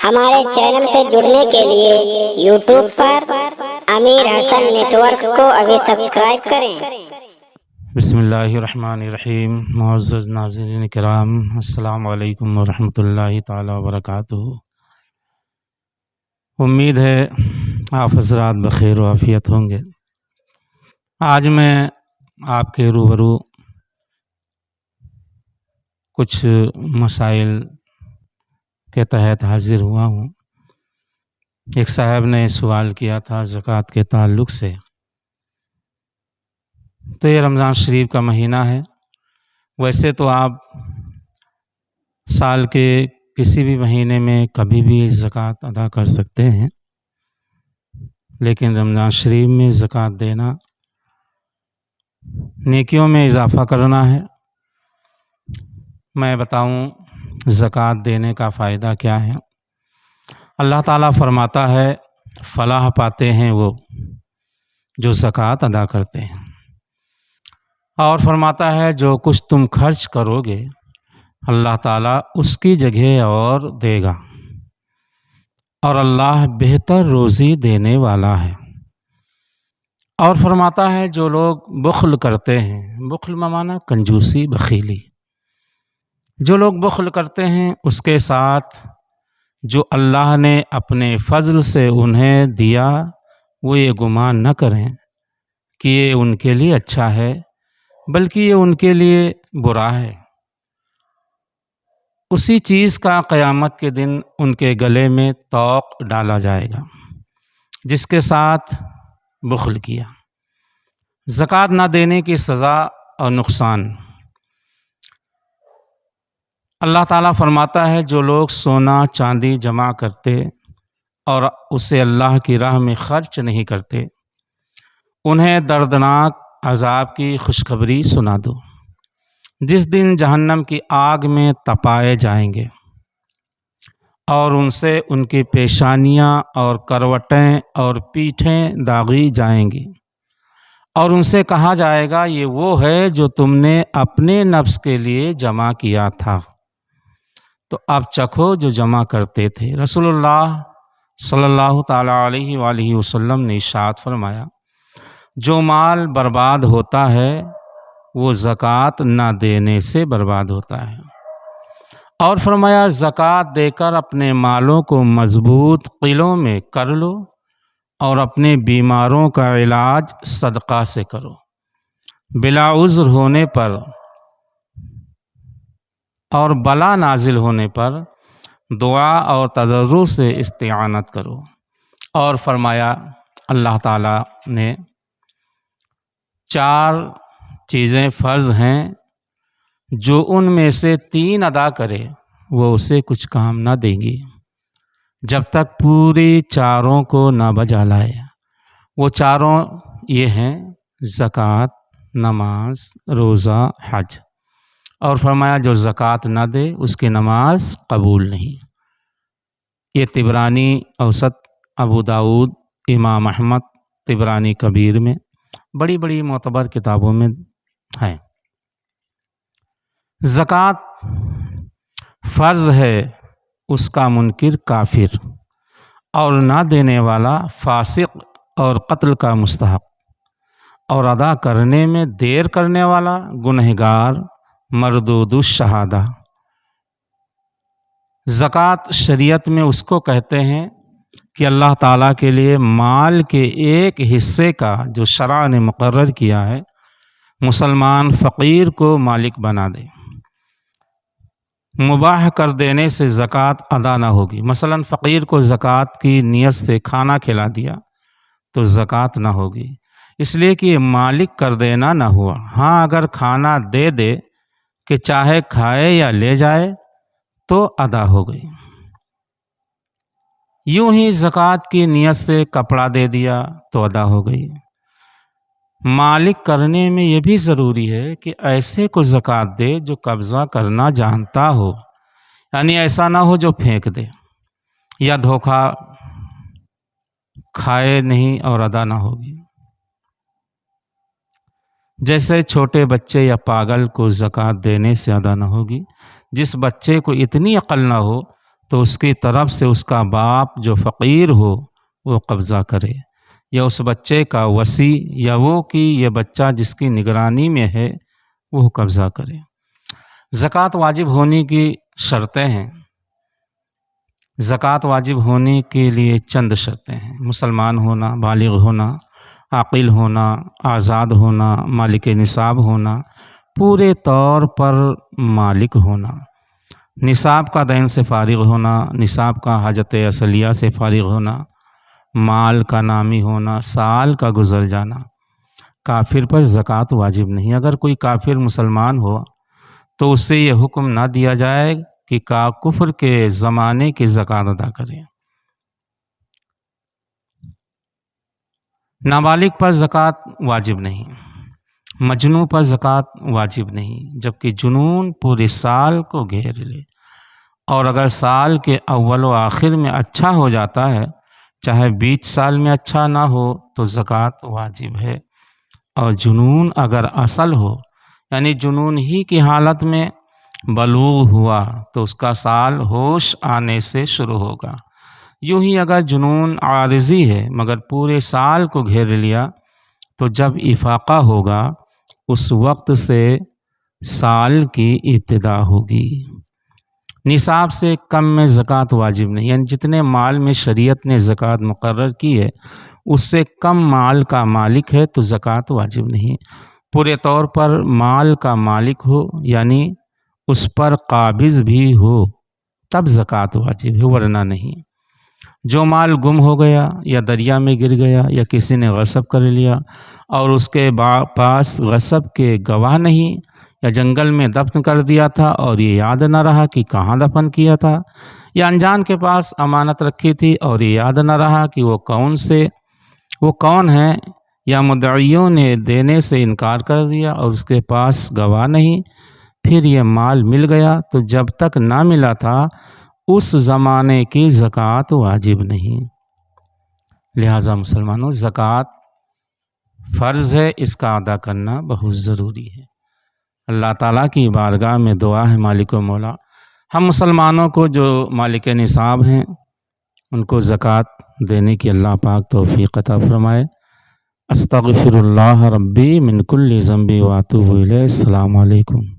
ہمارے چینل سے جڑنے کے لیے یوٹیوب پر امیر حسن نیٹ ورک کو ابھی سبسکرائب کریں۔ بسم اللہ الرحمن الرحیم۔ معزز ناظرین کرام، السلام علیکم ورحمۃ اللہ تعالی وبرکاتہ۔ امید ہے آپ حضرات بخیر و عافیت ہوں گے۔ آج میں آپ کے روبرو کچھ مسائل کے تحت حاضر ہوا ہوں۔ ایک صاحب نے سوال کیا تھا زکوٰۃ کے تعلق سے۔ تو یہ رمضان شریف کا مہینہ ہے، ویسے تو آپ سال کے کسی بھی مہینے میں کبھی بھی زکوٰۃ ادا کر سکتے ہیں، لیکن رمضان شریف میں زکوٰۃ دینا نیکیوں میں اضافہ کرنا ہے۔ میں بتاؤں زکوٰۃ دینے کا فائدہ کیا ہے۔ اللہ تعالیٰ فرماتا ہے فلاح پاتے ہیں وہ جو زکوٰۃ ادا کرتے ہیں، اور فرماتا ہے جو کچھ تم خرچ کرو گے اللہ تعالیٰ اس کی جگہ اور دے گا، اور اللہ بہتر روزی دینے والا ہے۔ اور فرماتا ہے جو لوگ بخل کرتے ہیں، بخل معنی کنجوسی، بخیلی، جو لوگ بخل کرتے ہیں اس کے ساتھ جو اللہ نے اپنے فضل سے انہیں دیا وہ یہ گمان نہ کریں کہ یہ ان کے لیے اچھا ہے، بلکہ یہ ان کے لیے برا ہے۔ اسی چیز کا قیامت کے دن ان کے گلے میں طوق ڈالا جائے گا جس کے ساتھ بخل کیا۔ زکوٰۃ نہ دینے کی سزا اور نقصان۔ اللہ تعالیٰ فرماتا ہے جو لوگ سونا چاندی جمع کرتے اور اسے اللہ کی راہ میں خرچ نہیں کرتے انہیں دردناک عذاب کی خوشخبری سنا دو، جس دن جہنم کی آگ میں تپائے جائیں گے، اور ان سے ان کی پیشانیاں اور کروٹیں اور پیٹھیں داغی جائیں گی، اور ان سے کہا جائے گا یہ وہ ہے جو تم نے اپنے نفس کے لیے جمع کیا تھا، تو اب چکھو جو جمع کرتے تھے۔ رسول اللہ صلی اللہ تعالیٰ علیہ وآلہ وسلم نے ارشاد فرمایا جو مال برباد ہوتا ہے وہ زکوٰۃ نہ دینے سے برباد ہوتا ہے، اور فرمایا زکوٰۃ دے کر اپنے مالوں کو مضبوط قلعوں میں کر لو، اور اپنے بیماروں کا علاج صدقہ سے کرو، بلا عذر ہونے پر اور بلا نازل ہونے پر دعا اور تضرع سے استعانت کرو۔ اور فرمایا اللہ تعالیٰ نے 4 چیزیں فرض ہیں جو ان میں سے 3 ادا کرے وہ اسے کچھ کام نہ دیں گی جب تک پوری 4 کو نہ بجا لائے۔ وہ 4 یہ ہیں زکوٰۃ، نماز، روزہ، حج۔ اور فرمایا جو زکوٰۃ نہ دے اس کی نماز قبول نہیں۔ یہ طبرانی اوسط، ابو داؤد، امام احمد طبرانی کبیر میں بڑی بڑی معتبر کتابوں میں ہے۔ زکوٰۃ فرض ہے اس کا منکر کافر، اور نہ دینے والا فاسق اور قتل کا مستحق، اور ادا کرنے میں دیر کرنے والا گنہگار مردود الشہادہ۔ زکوٰۃ شریعت میں اس کو کہتے ہیں کہ اللہ تعالیٰ کے لیے مال کے ایک حصے کا جو شرع نے مقرر کیا ہے مسلمان فقیر کو مالک بنا دے۔ مباح کر دینے سے زکوٰۃ ادا نہ ہوگی۔ مثلا فقیر کو زکوٰۃ کی نیت سے کھانا کھلا دیا تو زکوٰۃ نہ ہوگی، اس لیے کہ یہ مالک کر دینا نہ ہوا۔ ہاں اگر کھانا دے دے کہ چاہے کھائے یا لے جائے تو ادا ہو گئی۔ یوں ہی زکوٰۃ کی نیت سے کپڑا دے دیا تو ادا ہو گئی۔ مالک کرنے میں یہ بھی ضروری ہے کہ ایسے کو زکوٰۃ دے جو قبضہ کرنا جانتا ہو، یعنی ایسا نہ ہو جو پھینک دے یا دھوکہ کھائے نہیں اور ادا نہ ہوگی۔ جیسے چھوٹے بچے یا پاگل کو زکوٰۃ دینے سے ادا نہ ہوگی۔ جس بچے کو اتنی عقل نہ ہو تو اس کی طرف سے اس کا باپ جو فقیر ہو وہ قبضہ کرے، یا اس بچے کا وصی یا وہ کہ یہ بچہ جس کی نگرانی میں ہے وہ قبضہ کرے۔ زکوٰۃ واجب ہونے کی شرطیں ہیں۔ زکوٰۃ واجب ہونے کے لیے چند شرطیں ہیں: مسلمان ہونا، بالغ ہونا، عاقل ہونا، آزاد ہونا، مالک نصاب ہونا، پورے طور پر مالک ہونا، نصاب کا دین سے فارغ ہونا، نصاب کا حاجت اصلیہ سے فارغ ہونا، مال کا نامی ہونا، سال کا گزر جانا۔ کافر پر زکوٰۃ واجب نہیں۔ اگر کوئی کافر مسلمان ہو تو اس سے یہ حکم نہ دیا جائے کہ کفر کے زمانے کی زکوٰۃ ادا کرے۔ نابالغ پر زکوٰۃ واجب نہیں، مجنون پر زکوٰۃ واجب نہیں، جبکہ جنون پورے سال کو گھیر لے، اور اگر سال کے اول و آخر میں اچھا ہو جاتا ہے، چاہے 20 سال میں اچھا نہ ہو تو زکوٰۃ واجب ہے۔ اور جنون اگر اصل ہو، یعنی جنون ہی کی حالت میں بلوغ ہوا، تو اس کا سال ہوش آنے سے شروع ہوگا۔ یوں ہی اگر جنون عارضی ہے مگر پورے سال کو گھیر لیا، تو جب افاقہ ہوگا اس وقت سے سال کی ابتدا ہوگی۔ نصاب سے کم میں زکوٰۃ واجب نہیں، یعنی جتنے مال میں شریعت نے زکوٰۃ مقرر کی ہے اس سے کم مال کا مالک ہے تو زکوٰۃ واجب نہیں۔ پورے طور پر مال کا مالک ہو، یعنی اس پر قابض بھی ہو، تب زکوٰۃ واجب ہے، ورنہ نہیں۔ جو مال گم ہو گیا یا دریا میں گر گیا یا کسی نے غصب کر لیا اور اس کے پاس غصب کے گواہ نہیں، یا جنگل میں دفن کر دیا تھا اور یہ یاد نہ رہا کہ کہاں دفن کیا تھا، یا انجان کے پاس امانت رکھی تھی اور یہ یاد نہ رہا کہ وہ کون ہے، یا مدعیوں نے دینے سے انکار کر دیا اور اس کے پاس گواہ نہیں، پھر یہ مال مل گیا، تو جب تک نہ ملا تھا اس زمانے کی زکوٰۃ واجب نہیں۔ لہٰذا مسلمانوں، زکوٰۃ فرض ہے، اس کا ادا کرنا بہت ضروری ہے۔ اللہ تعالیٰ کی بارگاہ میں دعا ہے مالک و مولا، ہم مسلمانوں کو جو مالک نصاب ہیں ان کو زکوٰۃ دینے کی اللہ پاک توفیق عطا فرمائے۔ استغفر اللہ ربی من کل ذنب واتوب الیہ۔ السلام علیکم۔